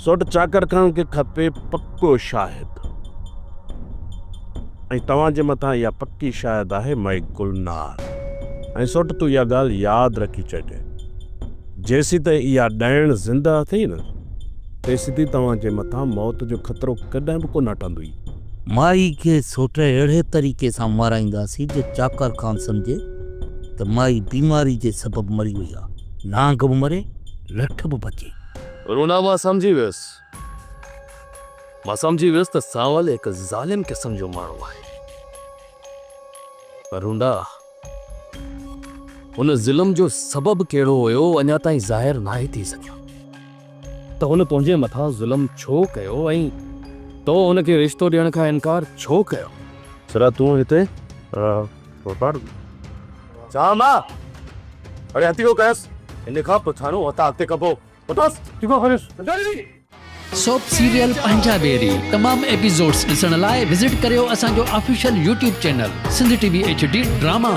सोट चाकर खान के खपे पक्को शाहिद ऐं तव्हां जे मथां इहा पक्की शाहिद आहे मई गुलनार। ऐं सोट तूं इहा ॻाल्हि यादि रखी छॾे, जेसी त इहा ॾाइण ज़िंदा थी न तेसी ताईं तव्हां जे मथां मौत जो ख़तरो कॾहिं बि कोन हटंदुई। माई के सोट अहिड़े तरीक़े सां माराईंदासीं जो चाकर खान सम्झे त माई बीमारी जे सबब मरी वई आहे। नांग बि मरे, लठ बि बचे। रूना मां सम्झी वियुसि त सावल हिकु ज़ालिम क़िस्म जो माण्हू आहे, पर रूना हुन ज़ुल्म जो सबब कहिड़ो हुयो अञा ताईं ज़ाहिर नाहे थी सघियो। त हुन तुंहिंजे मथां ज़ुल्म छो कयो ऐं तो हुनखे रिश्तो ॾियण खां इनकार छो कयो? सरा तूं हिते चवां मां अरे हथी को कयसि, इन खां पुछाणो वता अॻिते कबो पतास ठीकु आहे। सोप सीरियल पंजाबेरी तमाम एपिसोड्स ॾिसण लाइ विज़िट करियो असांजो official YouTube channel Sindh TV HD drama.